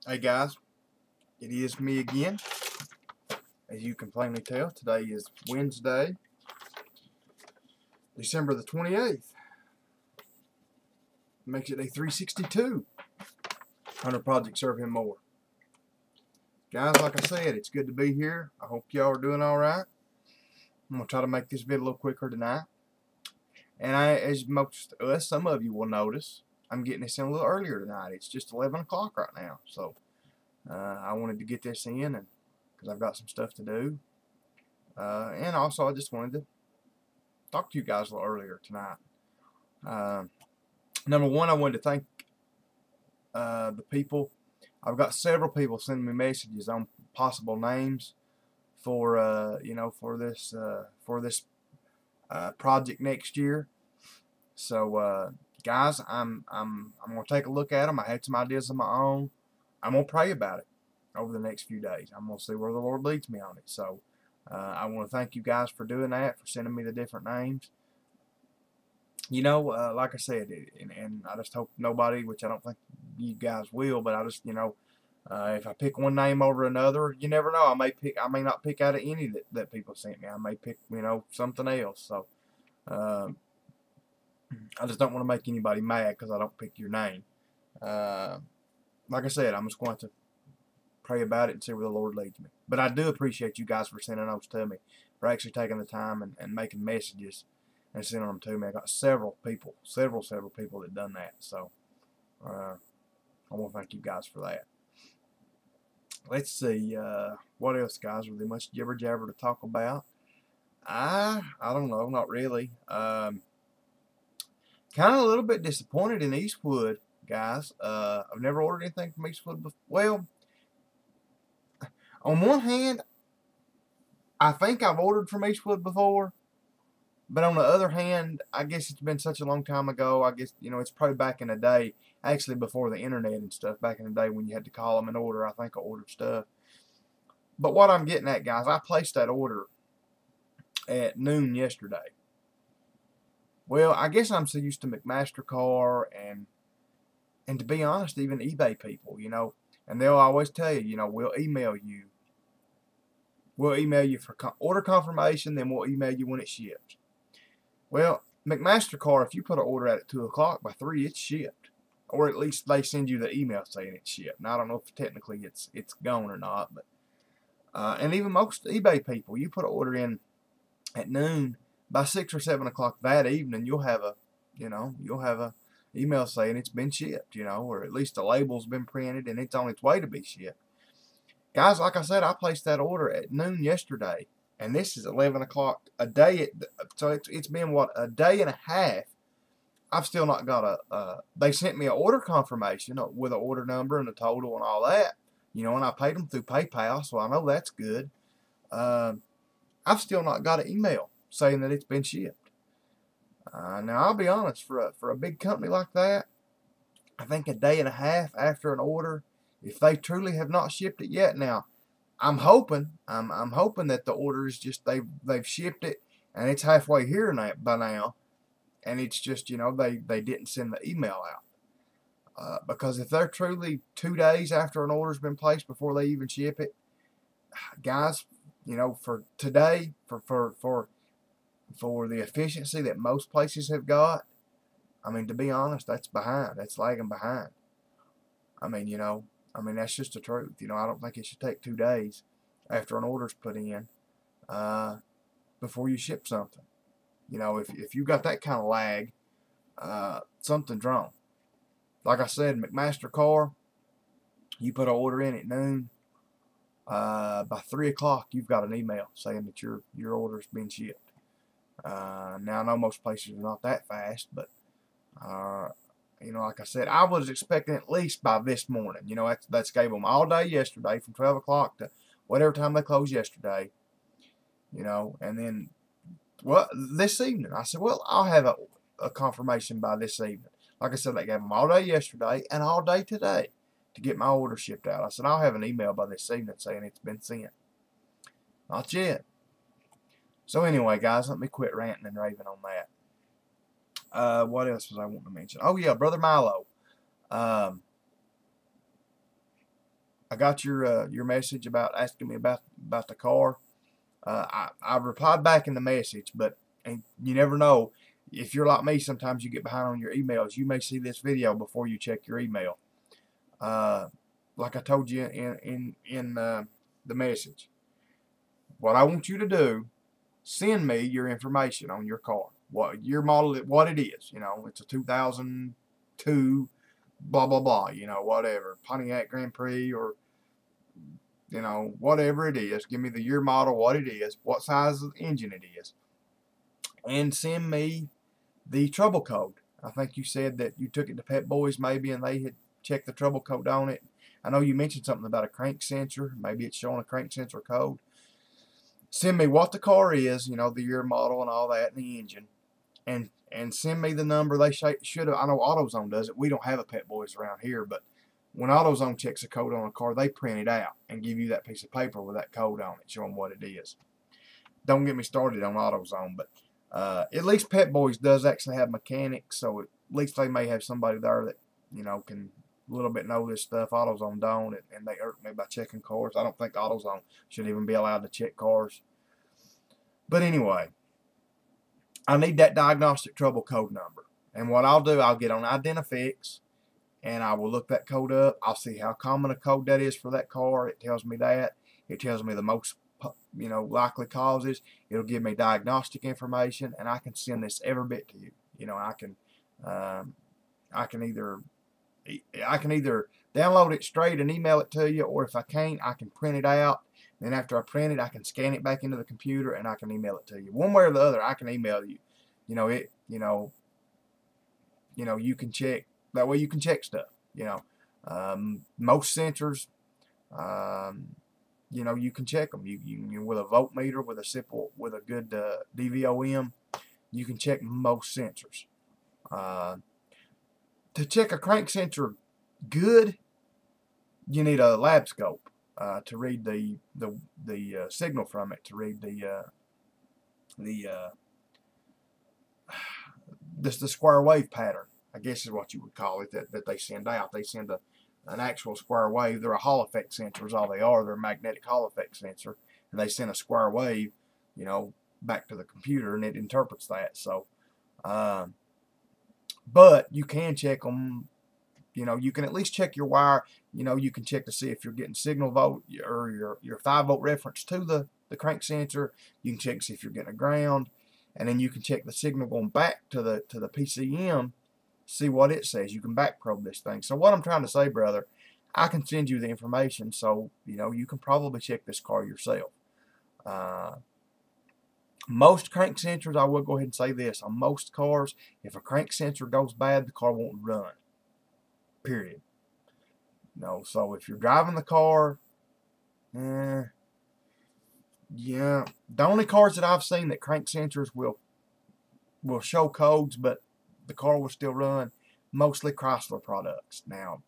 Hey guys, it is me again. As you can plainly tell, today is Wednesday, December the 28th. Makes it day 362 under Project Serve Him More. Guys, like I said, it's good to be here. I hope y'all are doing alright. I'm going to try to make this video a little quicker tonight. And as some of you will notice, I'm getting this in a little earlier tonight. It's just 11 o'clock right now. So, I wanted to get this in because I've got some stuff to do. And also, I just wanted to talk to you guys a little earlier tonight. Number one, I wanted to thank the people. I've got several people sending me messages on possible names for for this project next year. So guys, I'm gonna take a look at them. I had some ideas of my own. I'm gonna pray about it over the next few days. I'm gonna see where the Lord leads me on it. So I want to thank you guys for doing that, for sending me the different names. Like I said, and I just hope nobody, which I don't think you guys will, but I just, if I pick one name over another, you never know. I may not pick out of any that people sent me. I may pick, something else. So, I just don't want to make anybody mad because I don't pick your name. Like I said, I'm just going to pray about it and see where the Lord leads me. But I do appreciate you guys for sending those to me, for actually taking the time and making messages and sending them to me. I got several people that done that. So I want to thank you guys for that. Let's see, what else, guys? Really much jibber jabber to talk about? I don't know, not really. Kind of a little bit disappointed in Eastwood, guys. I've never ordered anything from Eastwood before. Well, on one hand, I think I've ordered from Eastwood before. But on the other hand, I guess it's been such a long time ago. I guess, it's probably back in the day, actually before the internet and stuff, back in the day when you had to call them and order. I think I ordered stuff. But what I'm getting at, guys, I placed that order at noon yesterday. Well, I guess I'm so used to McMaster-Carr and to be honest, even eBay people, and they'll always tell you, we'll email you. We'll email you for order confirmation, then we'll email you when it ships. Well, McMaster-Carr, if you put an order out at 2 o'clock, by 3 it's shipped. Or at least they send you the email saying it's shipped. Now, I don't know if technically it's gone or not. But and even most eBay people, you put an order in at noon, by 6 or 7 o'clock that evening, you'll have a email saying it's been shipped, or at least the label's been printed and it's on its way to be shipped. Guys, like I said, I placed that order at noon yesterday. And this is 11 o'clock a day. So it's been, what, a day and a half. I've still not got they sent me an order confirmation with an order number and a total and all that. And I paid them through PayPal, so I know that's good. I've still not got an email saying that it's been shipped. Now, I'll be honest, for a big company like that, I think a day and a half after an order, if they truly have not shipped it yet. Now, I'm hoping that the order is just they've shipped it and it's halfway here by now, and it's just they didn't send the email out. Because if they're truly 2 days after an order's been placed before they even ship it, guys, for today, for the efficiency that most places have got, I mean, to be honest, that's behind. That's lagging behind. I mean, that's just the truth. I don't think it should take 2 days after an order's put in before you ship something. If you got that kind of lag, something's wrong. Like I said, McMaster-Carr, you put an order in at noon. By 3 o'clock, you've got an email saying that your order's been shipped. Now, I know most places are not that fast, but like I said, I was expecting at least by this morning. That's gave them all day yesterday from 12 o'clock to whatever time they closed yesterday. And then, well, this evening, I said, well, I'll have a confirmation by this evening. Like I said, they gave them all day yesterday and all day today to get my order shipped out. I said, I'll have an email by this evening saying it's been sent. Not yet. So anyway, guys, let me quit ranting and raving on that. What else was I wanting to mention? Oh, yeah, Brother Milo. I got your message about asking me about the car. I replied back in the message, but and you never know. If you're like me, sometimes you get behind on your emails. You may see this video before you check your email. Like I told you in the message, what I want you to do, send me your information on your car, what your model, what it is. You know, it's a 2002, blah blah blah. You know, whatever, Pontiac Grand Prix, or you know, whatever it is. Give me the year, model, what it is, what size of engine it is, and send me the trouble code. I think you said that you took it to Pet Boys maybe, and they had checked the trouble code on it. I know you mentioned something about a crank sensor. Maybe it's showing a crank sensor code. Send me what the car is, you know, the year, model, and all that, and the engine, and send me the number. They should have. I know AutoZone does it. We don't have a Pet Boys around here, but when AutoZone checks a code on a car, they print it out and give you that piece of paper with that code on it, showing what it is. Don't get me started on AutoZone, but at least Pet Boys does actually have mechanics, so at least they may have somebody there that, you know, can a little bit know this stuff. AutoZone don't, and they irk me by checking cars. I don't think AutoZone should even be allowed to check cars. But anyway, I need that diagnostic trouble code number. And what I'll do, I'll get on Identifix, and I will look that code up. I'll see how common a code that is for that car. It tells me that. It tells me the most, you know, likely causes. It'll give me diagnostic information, and I can send this every bit to you. You know, I can either download it straight and email it to you, or if I can't, I can print it out. Then after I print it, I can scan it back into the computer and I can email it to you. One way or the other, I can email you. You know, you can check. That way you can check stuff. You know, most sensors, you know, you can check them. You with a voltmeter, with a simple, with a good DVOM, you can check most sensors. To check a crank sensor good, you need a lab scope to read the signal from it, to read the square wave pattern, I guess is what you would call it, that they send out. They send an actual square wave. They're a Hall effect sensor is all they are. They're a magnetic Hall effect sensor, and they send a square wave, you know, back to the computer, and it interprets that. So, but you can check them. You know, you can at least check your wire. You know, you can check to see if you're getting signal volt, or your 5-volt reference to the crank sensor. You can check to see if you're getting a ground, and then you can check the signal going back to the PCM, see what it says. You can back probe this thing. So what I'm trying to say, brother, I can send you the information, so you know you can probably check this car yourself. Most crank sensors, I will go ahead and say this, on most cars, if a crank sensor goes bad, the car won't run. Period. No, so if you're driving the car, yeah, the only cars that I've seen that crank sensors will show codes, but the car will still run, mostly Chrysler products. Now,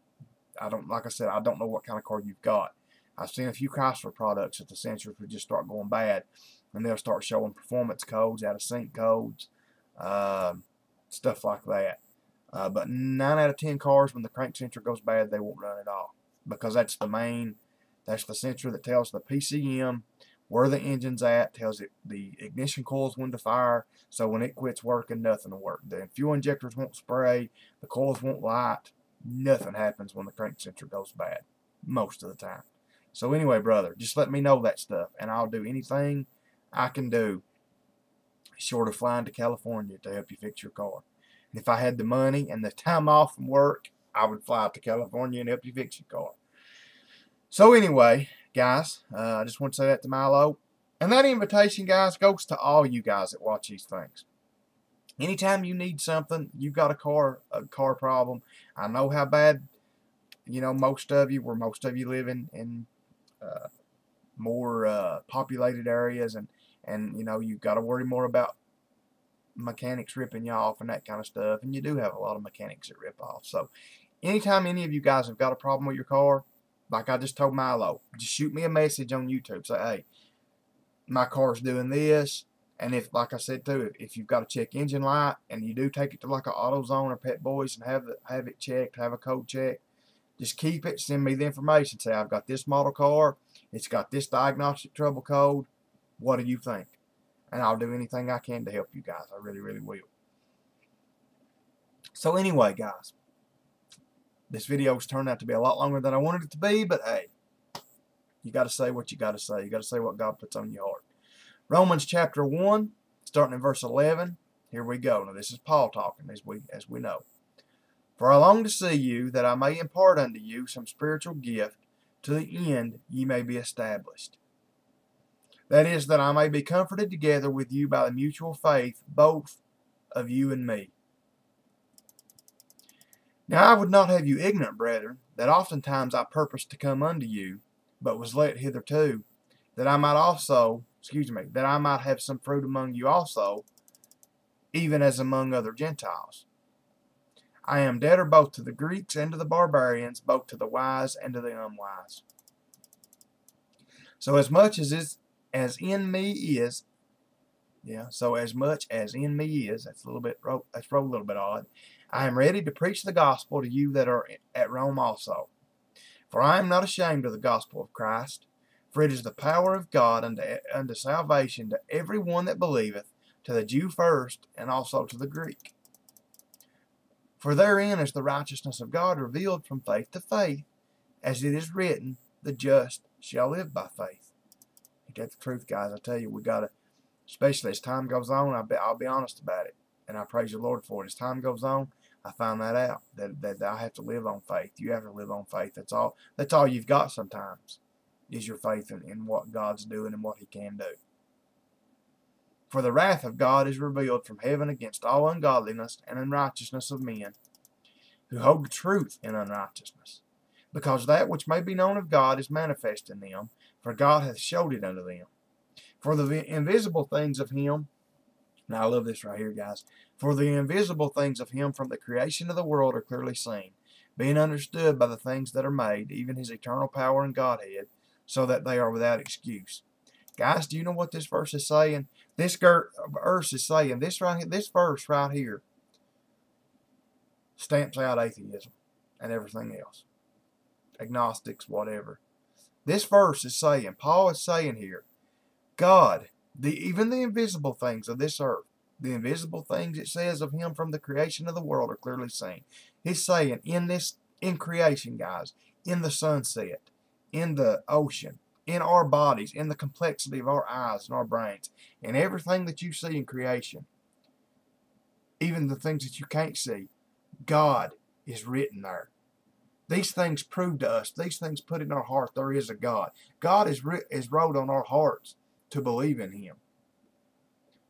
like I said, I don't know what kind of car you've got. I've seen a few Chrysler products that the sensors would just start going bad, and they'll start showing performance codes, out of sync codes, stuff like that. But 9 out of 10 cars, when the crank sensor goes bad, they won't run at all, because that's the sensor that tells the PCM where the engine's at, tells it the ignition coils when to fire, so when it quits working, nothing will work. The fuel injectors won't spray, the coils won't light, nothing happens when the crank sensor goes bad, most of the time. So anyway, brother, just let me know that stuff, and I'll do anything I can do short of flying to California to help you fix your car. And if I had the money and the time off from work, I would fly out to California and help you fix your car. So anyway, guys, I just want to say that to Milo. And that invitation, guys, goes to all you guys that watch these things. Anytime you need something, you've got a car problem. I know how bad, you know, most of you live in more populated areas, and you know, you've got to worry more about mechanics ripping you off and that kind of stuff, and you do have a lot of mechanics that rip off. So anytime any of you guys have got a problem with your car, like I just told Milo, just shoot me a message on YouTube. Say, hey, my car's doing this. And if, like I said too, if you've got a check engine light and you do take it to like an AutoZone or Pet Boys and have it checked, have a code check, Just keep it. Send me the information. Say, I've got this model car. It's got this diagnostic trouble code. What do you think? And I'll do anything I can to help you guys. I really, really will. So anyway, guys, this video's turned out to be a lot longer than I wanted it to be, but hey, you got to say what you got to say. You got to say what God puts on your heart. Romans chapter 1, starting in verse 11. Here we go. Now this is Paul talking, as we know. For I long to see you, that I may impart unto you some spiritual gift, to the end ye may be established. That is, that I may be comforted together with you by the mutual faith, both of you and me. Now I would not have you ignorant, brethren, that oftentimes I purposed to come unto you, but was let hitherto, that I might also, that I might have some fruit among you also, even as among other Gentiles. I am debtor both to the Greeks and to the barbarians, both to the wise and to the unwise. So as much as in me is, so as much as in me is, that's wrote a little bit odd. I am ready to preach the gospel to you that are at Rome also. For I am not ashamed of the gospel of Christ, for it is the power of God unto salvation to every one that believeth, to the Jew first, and also to the Greek. For therein is the righteousness of God revealed from faith to faith, as it is written, the just shall live by faith. Ain't that the truth, guys? I tell you, we got to, especially as time goes on, I'll be honest about it, and I praise the Lord for it. As time goes on, I find that out, that I have to live on faith. You have to live on faith. That's all you've got sometimes, is your faith in what God's doing and what He can do. For the wrath of God is revealed from heaven against all ungodliness and unrighteousness of men, who hold the truth in unrighteousness. Because that which may be known of God is manifest in them, for God hath showed it unto them. For the invisible things of Him, now I love this right here, guys. For the invisible things of Him from the creation of the world are clearly seen, being understood by the things that are made, even His eternal power and Godhead, so that they are without excuse. Guys, do you know what this verse is saying? This verse is saying, this verse right here stamps out atheism and everything else. Agnostics, whatever. This verse is saying, Paul is saying here, God, even the invisible things of this earth, the invisible things it says of Him from the creation of the world are clearly seen. He's saying in creation, guys, in the sunset, in the ocean, in our bodies, in the complexity of our eyes and our brains, and everything that you see in creation, even the things that you can't see, God is written there. These things prove to us, these things put in our heart there is a God. God is wrote on our hearts to believe in Him.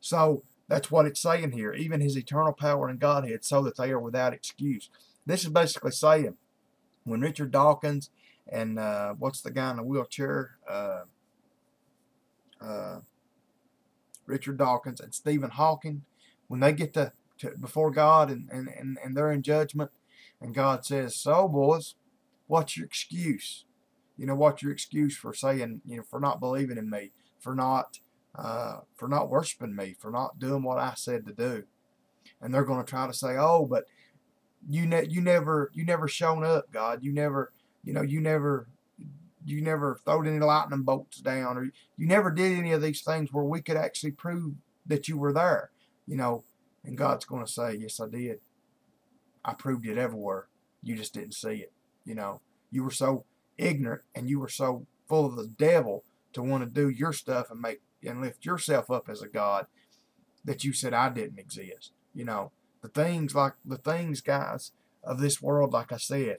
So that's what it's saying here, even His eternal power and Godhead, so that they are without excuse. This is basically saying, when Richard Dawkins and what's the guy in the wheelchair? Richard Dawkins and Stephen Hawking, when they get to before God and they're in judgment, and God says, so boys, what's your excuse? You know, what's your excuse for saying, for not believing in me, for not worshiping me, for not doing what I said to do? And they're going to try to say, oh, but you never shown up, God. You never throwed any lightning bolts down, or you never did any of these things where we could actually prove that you were there. And God's going to say, yes, I did. I proved it everywhere. You just didn't see it. You were so ignorant and you were so full of the devil to want to do your stuff and lift yourself up as a God that you said I didn't exist. The things, guys, of this world, like I said,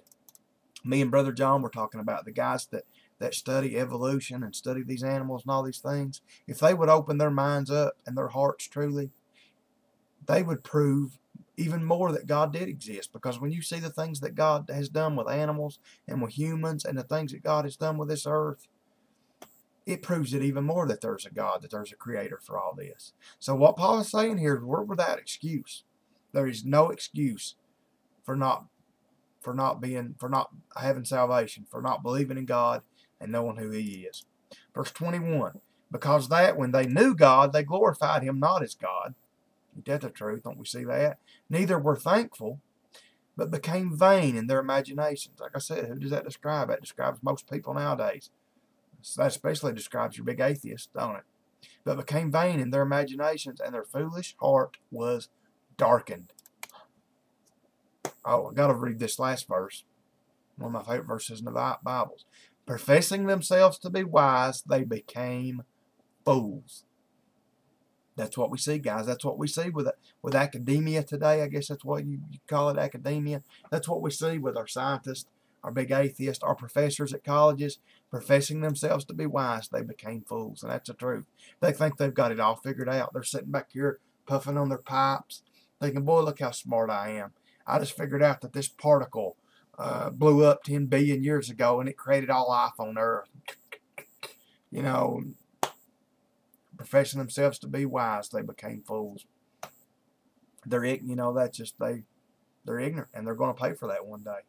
me and Brother John were talking about the guys that study evolution and study these animals and all these things. If they would open their minds up and their hearts truly, they would prove even more that God did exist. Because when you see the things that God has done with animals and with humans, and the things that God has done with this earth, it proves it even more that there's a God, that there's a creator for all this. So what Paul is saying here is we're without excuse. There is no excuse for not having salvation, for not believing in God and knowing who He is. Verse 21, because that when they knew God, they glorified Him not as God. Ain't that the truth? Don't we see that? Neither were thankful, but became vain in their imaginations. Like I said, who does that describe? That describes most people nowadays. So that especially describes your big atheists, don't it? But became vain in their imaginations, and their foolish heart was darkened. Oh, I got to read this last verse. One of my favorite verses in the Bibles. Professing themselves to be wise, they became fools. That's what we see, guys. That's what we see with academia today. I guess that's what you call it, academia. That's what we see with our scientists, our big atheists, our professors at colleges, professing themselves to be wise. They became fools, and that's the truth. They think they've got it all figured out. They're sitting back here puffing on their pipes, thinking, boy, look how smart I am. I just figured out that this particle blew up 10 billion years ago, and it created all life on Earth. You know, professing themselves to be wise, they became fools. They're that's just they're ignorant, and they're going to pay for that one day.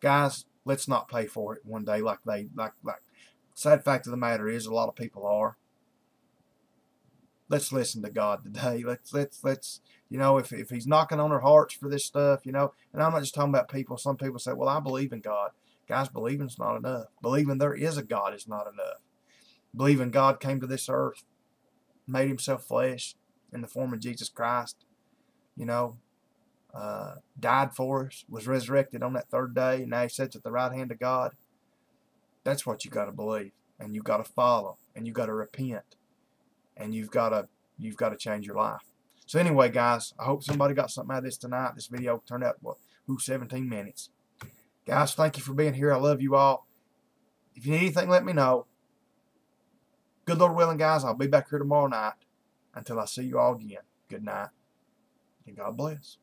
Guys, let's not pay for it one day like sad fact of the matter is a lot of people are. Let's listen to God today. Let's if he's knocking on our hearts for this stuff, and I'm not just talking about people. Some people say, well, I believe in God. Guys, believing's not enough. Believing there is a God is not enough. Believing God came to this earth, made himself flesh in the form of Jesus Christ, died for us, was resurrected on that third day, and now he sits at the right hand of God. That's what you got to believe, and you got to follow, and you got to repent, and you've got to change your life. So anyway, guys, I hope somebody got something out of this tonight. This video turned out 17 minutes. Guys, thank you for being here. I love you all. If you need anything, let me know. Good Lord willing, guys, I'll be back here tomorrow night. Until I see you all again, good night, and God bless.